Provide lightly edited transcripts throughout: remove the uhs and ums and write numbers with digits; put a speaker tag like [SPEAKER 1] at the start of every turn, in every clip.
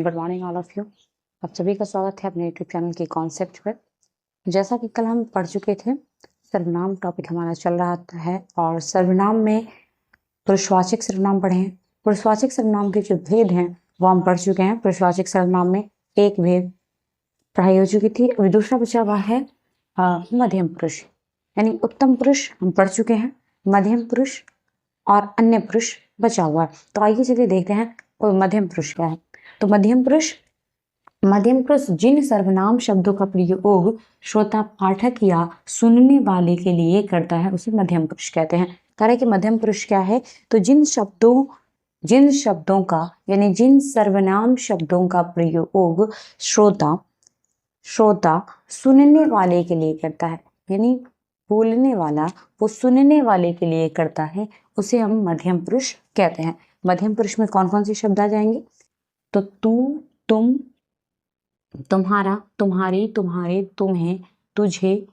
[SPEAKER 1] Good morning all of you. आप सभी का स्वागत है अपने यूट्यूब चैनल की कॉन्सेप्ट पर। जैसा कि कल हम पढ़ चुके थे, सर्वनाम टॉपिक हमारा चल रहा है और सर्वनाम में पुरुषवाचक सर्वनाम पढ़े हैं। पुरुषवाचक सर्वनाम के जो भेद हैं वो हम पढ़ चुके हैं। पुरुषवाचक सर्वनाम में एक भेद पढ़ाई हो चुकी थी। अभी दूसरा बचा हुआ है मध्यम पुरुष यानी उत्तम पुरुष हम पढ़ चुके हैं। मध्यम पुरुष और अन्य पुरुष बचा हुआ है। तो आइए चलिए देखते हैं और मध्यम पुरुष क्या है। तो मध्यम पुरुष जिन सर्वनाम शब्दों का प्रयोग श्रोता पाठक या सुनने वाले के लिए करता है उसे मध्यम पुरुष कहते हैं। कह रहे कि मध्यम पुरुष क्या है, तो जिन शब्दों का यानी जिन सर्वनाम शब्दों का प्रयोग श्रोता सुनने वाले के लिए करता है, यानी बोलने वाला वो सुनने वाले के लिए करता है, उसे हम मध्यम पुरुष कहते हैं। मध्यम पुरुष में कौन कौन से शब्द आ जाएंगे, तो तू, तुम, तुम्हारा, तुम्हारी, तुम्हारे, तुम्हें, तुझे,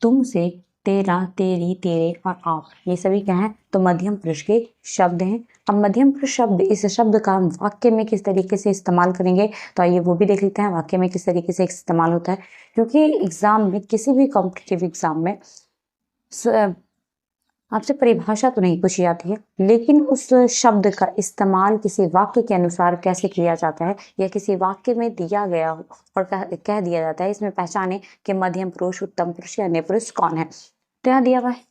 [SPEAKER 1] तुमसे, तेरा, तेरी, तेरे और आप, ये सभी क्या हैं, तो मध्यम पुरुष के शब्द हैं। अब मध्यम पुरुष शब्द, इस शब्द का हम वाक्य में किस तरीके से इस्तेमाल करेंगे, तो आइए वो भी देख लेते हैं वाक्य में किस तरीके से इस्तेमाल होता है। क्योंकि एग्जाम में, किसी भी कॉम्पिटिटिव एग्जाम में आपसे परिभाषा तो नहीं पूछी जाती है, लेकिन उस शब्द का इस्तेमाल किसी वाक्य के अनुसार कैसे किया जाता है या किसी वाक्य में दिया गया हो और कह दिया जाता है, इसमें पहचाने कि मध्यम पुरुष, उत्तम पुरुष या अन्य पुरुष कौन है। तो यहाँ दिया हुआ है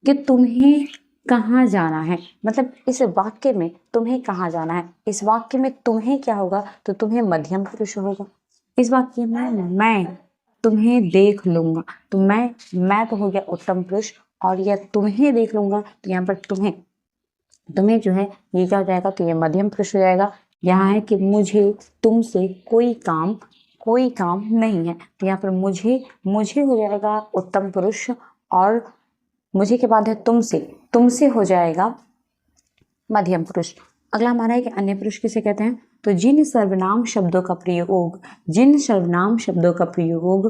[SPEAKER 1] कि तुम्हें कहाँ जाना है, मतलब इस वाक्य में तुम्हें कहाँ जाना है। इस वाक्य में तुम्हें क्या होगा, तो तुम्हें मध्यम पुरुष होगा। इस वाक्य में मैं तुम्हें देख लूंगा, तो मैं तो हो गया उत्तम पुरुष, और यह तुम्हें देख लूंगा, तो यहाँ पर तुम्हें जो है ये क्या हो जाएगा, तो ये मध्यम पुरुष हो जाएगा। यहाँ है कि मुझे तुमसे कोई काम नहीं है, तो यहाँ पर मुझे हो जाएगा उत्तम पुरुष, और मुझे के बाद है तुमसे हो जाएगा मध्यम पुरुष। अगला हमारा है कि अन्य पुरुष किसे कहते हैं, तो जिन सर्वनाम शब्दों का प्रयोग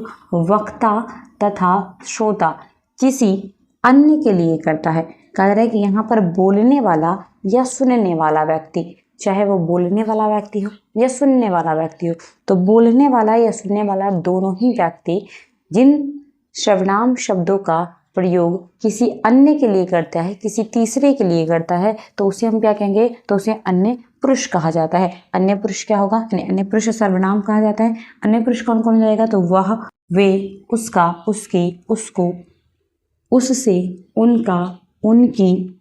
[SPEAKER 1] वक्ता तथा श्रोता किसी अन्य के लिए करता है। कह रहा है कि यहाँ पर बोलने वाला या सुनने वाला व्यक्ति, चाहे वो बोलने वाला व्यक्ति हो या सुनने वाला व्यक्ति हो, तो बोलने वाला या सुनने वाला दोनों ही व्यक्ति जिन सर्वनाम शब्दों का प्रयोग किसी अन्य के लिए करता है, किसी तीसरे के लिए करता है, तो उसे हम क्या कहेंगे, तो उसे अन्य पुरुष कहा जाता है। अन्य पुरुष क्या होगा, अन्य पुरुष सर्वनाम कहा जाता है। अन्य पुरुष कौन कौन जाएगा, तो वह, वे, उसका, उसके, उसको, उससे, उनका, उनकी,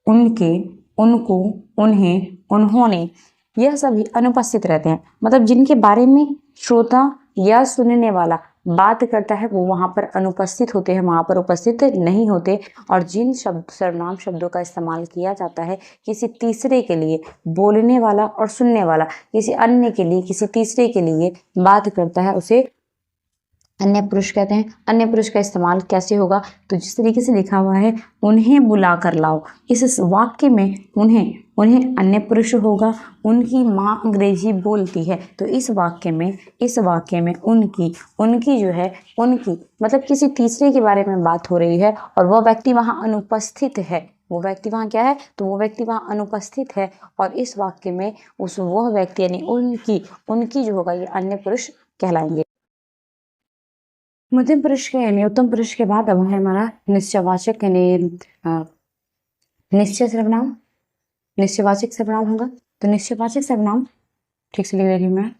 [SPEAKER 1] उनके, उनको, उन्हें, उन्होंने, यह सभी अनुपस्थित रहते हैं। मतलब जिनके बारे में श्रोता या सुनने वाला बात करता है वो वहां पर अनुपस्थित होते हैं, वहां पर उपस्थित नहीं होते। और जिन सर्वनाम शब्दों का इस्तेमाल किया जाता है किसी तीसरे के लिए, बोलने वाला और सुनने वाला किसी अन्य के लिए, किसी तीसरे के लिए बात करता है, उसे अन्य पुरुष कहते हैं। अन्य पुरुष का इस्तेमाल कैसे होगा, तो जिस तरीके से लिखा हुआ है, उन्हें बुला कर लाओ, इस वाक्य में उन्हें अन्य पुरुष होगा। उनकी माँ अंग्रेजी बोलती है, तो इस वाक्य में उनकी जो है, उनकी मतलब किसी तीसरे के बारे में बात हो रही है और वह व्यक्ति वहाँ अनुपस्थित है। वो व्यक्ति वहाँ क्या है, तो वो व्यक्ति वहाँ अनुपस्थित है, और इस वाक्य में वह व्यक्ति यानी उनकी जो होगा ये अन्य पुरुष कहलाएंगे। मध्यम पुरुष के यानी उत्तम पुरुष के बाद अब है हमारा निश्चयवाचक यानी निश्चयवाचक सर्वनाम होगा। तो निश्चयवाचक सर्वनाम ठीक से लिख रही हूँ मैं,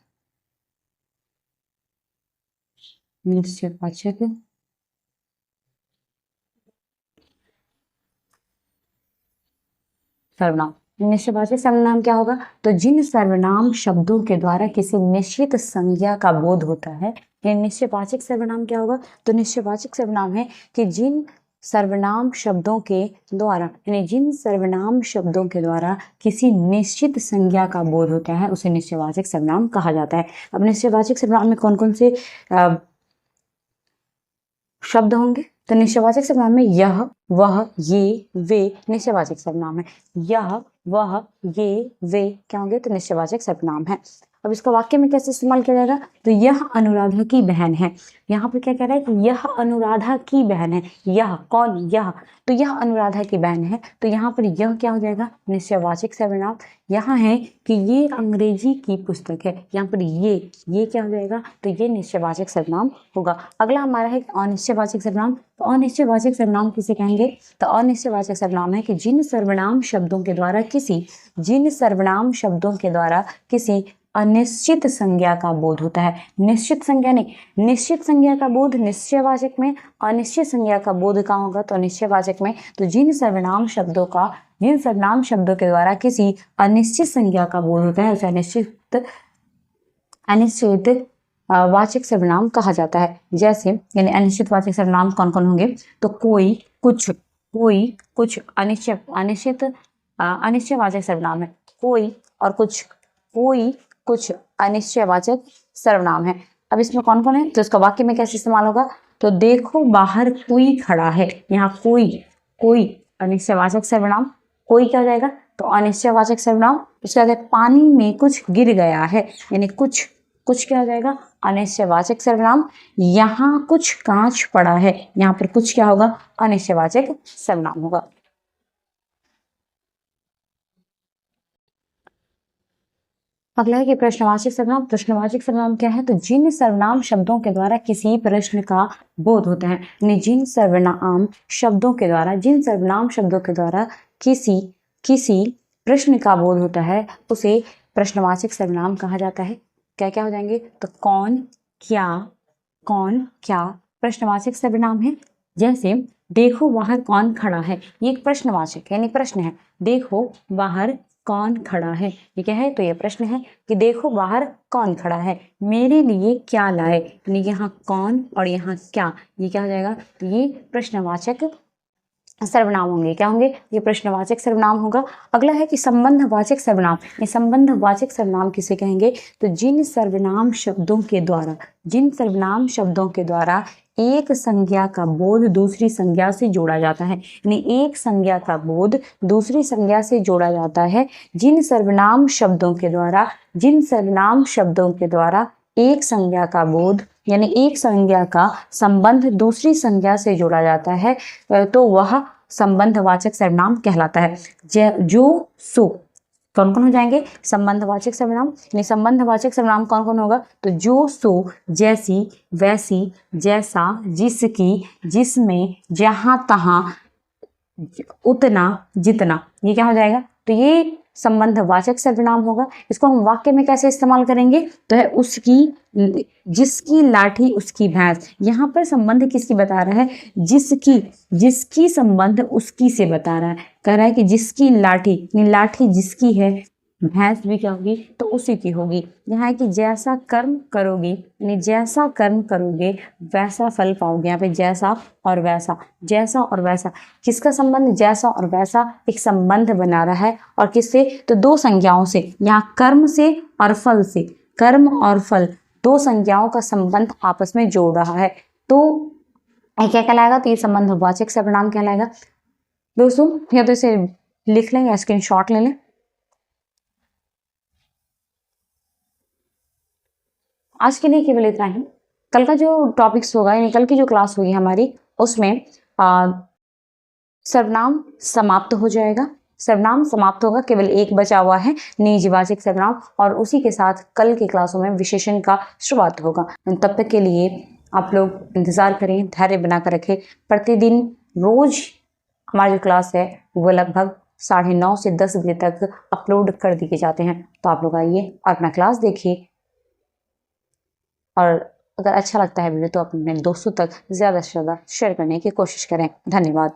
[SPEAKER 1] निश्चयवाचक सर्वनाम। निश्चयवाचक सर्वनाम क्या होगा, तो जिन सर्वनाम शब्दों के द्वारा किसी निश्चित संज्ञा का बोध होता है, ये निश्चयवाचक सर्वनाम क्या होगा, तो निश्चयवाचक सर्वनाम है कि जिन सर्वनाम शब्दों के द्वारा किसी निश्चित संज्ञा का बोध होता है, उसे निश्चयवाचक सर्वनाम कहा जाता है। अब निश्चयवाचक सर्वनाम में कौन कौन से शब्द होंगे, तो निश्चयवाचक सर्वनाम में यह, वह, ये, वे निश्चयवाचक सर्वनाम है। यह, वह, ये, वे क्या होंगे, तो निश्चयवाचक सर्वनाम है। अब इसका वाक्य में कैसे इस्तेमाल किया जाएगा, तो यह अनुराधा की बहन है। यहाँ पर क्या कह रहा है कि यह अनुराधा की बहन है। यह कौन, यह, तो यह अनुराधा की बहन है। तो यहाँ पर यह क्या हो जाएगा, निश्चयवाचक सर्वनाम। यहाँ है कि ये अंग्रेजी की पुस्तक है, यहाँ पर ये क्या हो जाएगा, तो ये निश्चयवाचक सर्वनाम होगा। अगला हमारा है अनिश्चयवाचक सर्वनाम। तो अनिश्चयवाचक सर्वनाम किसे कहेंगे, तो अनिश्चयवाचक सर्वनाम है कि जिन सर्वनाम शब्दों के द्वारा किसी अनिश्चित संज्ञा का बोध होता है। निश्चित संज्ञा नहीं, निश्चित संज्ञा का बोध निश्चयवाचक में, अनिश्चित संज्ञा का बोध कहाँ होगा, तो निश्चयवाचक में। तो जिन सर्वनाम शब्दों के द्वारा किसी अनिश्चित संज्ञा का बोध होता है उसे अनिश्चित वाचक सर्वनाम कहा जाता है। जैसे यानी अनिश्चित वाचक सर्वनाम कौन कौन होंगे, तो कोई, कुछ अनिश्चयवाचक सर्वनाम है। कोई कुछ अनिश्चयवाचक सर्वनाम है। अब इसमें कौन कौन है, तो इसका वाक्य में कैसे इस्तेमाल होगा, तो देखो बाहर कोई खड़ा है। यहाँ कोई अनिश्चयवाचक सर्वनाम, कोई क्या हो जाएगा, तो अनिश्चयवाचक सर्वनाम। उसके बाद पानी में कुछ गिर गया है, यानी कुछ क्या हो जाएगा, अनिश्चयवाचक सर्वनाम। यहाँ कुछ कांच पड़ा है, यहाँ पर कुछ क्या होगा, अनिश्चयवाचक सर्वनाम होगा। अगला है कि प्रश्नवाचक सर्वनाम। प्रश्नवाचक सर्वनाम क्या है, तो जिन सर्वनाम शब्दों के द्वारा किसी प्रश्न का बोध होता है, यानी जिन सर्वनाम शब्दों के द्वारा किसी प्रश्न का बोध होता है उसे प्रश्नवाचक सर्वनाम कहा जाता है। क्या हो जाएंगे, तो कौन क्या प्रश्नवाचक सर्वनाम है। जैसे देखो बाहर कौन खड़ा है, ये एक प्रश्नवाचक यानी प्रश्न है। देखो बाहर कौन खड़ा है, ये क्या है, तो ये प्रश्न है कि देखो बाहर कौन खड़ा है, मेरे लिए क्या लाए, यानी यहाँ कौन और यहाँ क्या, ये क्या हो जाएगा, तो ये प्रश्नवाचक सर्वनाम होंगे। क्या होंगे, ये प्रश्नवाचक सर्वनाम होगा। अगला है कि संबंधवाचक सर्वनाम। ये संबंधवाचक सर्वनाम किसे कहेंगे, तो जिन सर्वनाम शब्दों के द्वारा एक संज्ञा का बोध दूसरी संज्ञा से जोड़ा जाता है, यानी एक संज्ञा का बोध दूसरी संज्ञा से जोड़ा जाता है। जिन सर्वनाम शब्दों के द्वारा एक संज्ञा का बोध यानी एक संज्ञा का संबंध दूसरी संज्ञा से जोड़ा जाता है, तो वह संबंधवाचक सर्वनाम कहलाता है। जो सो कौन कौन हो जाएंगे, संबंधवाचक सर्वनाम। यानी संबंधवाचक सर्वनाम कौन कौन होगा, तो जो, सो, जैसी, वैसी, जैसा, जिसकी, जिसमें, जहां, तहां, उतना, जितना, ये क्या हो जाएगा, तो ये संबंधवाचक सर्वनाम होगा। इसको हम वाक्य में कैसे इस्तेमाल करेंगे, तो है जिसकी लाठी उसकी भैंस। यहाँ पर संबंध किसकी बता रहा है, जिसकी संबंध उसकी से बता रहा है। कह रहा है कि जिसकी लाठी जिसकी है, भैंस भी क्या होगी, तो उसी की होगी। यहाँ है कि जैसा कर्म करोगे, यानी जैसा कर्म करोगे वैसा फल पाओगे। यहाँ पे जैसा और वैसा किसका संबंध, जैसा और वैसा एक संबंध बना रहा है। और किससे, तो दो संज्ञाओं से, यहाँ कर्म से और फल से, कर्म और फल दो संज्ञाओं का संबंध आपस में जोड़ रहा है। तो क्या कहलाएगा, तो ये संबंधवाचक सर्वनाम कहलाएगा। दोस्तों या तो इसे लिख लें या स्क्रीनशॉट ले लें। आज के लिए केवल इतना ही। कल का जो टॉपिक्स होगा यानी कल की जो क्लास होगी हमारी, उसमें सर्वनाम समाप्त हो जाएगा। सर्वनाम समाप्त होगा, केवल एक बचा हुआ है निजवाचक सर्वनाम, और उसी के साथ कल की क्लासों में विशेषण का शुरुआत होगा। तब तक के लिए आप लोग इंतज़ार करें, धैर्य बनाकर रखें। प्रतिदिन रोज हमारी जो क्लास है वो लगभग 9:30 से 10 बजे तक अपलोड कर दिए जाते हैं। तो आप लोग आइए और अपना क्लास देखिए, और अगर अच्छा लगता है वीडियो तो अपने दोस्तों तक ज़्यादा से ज़्यादा शेयर करने की कोशिश करें। धन्यवाद।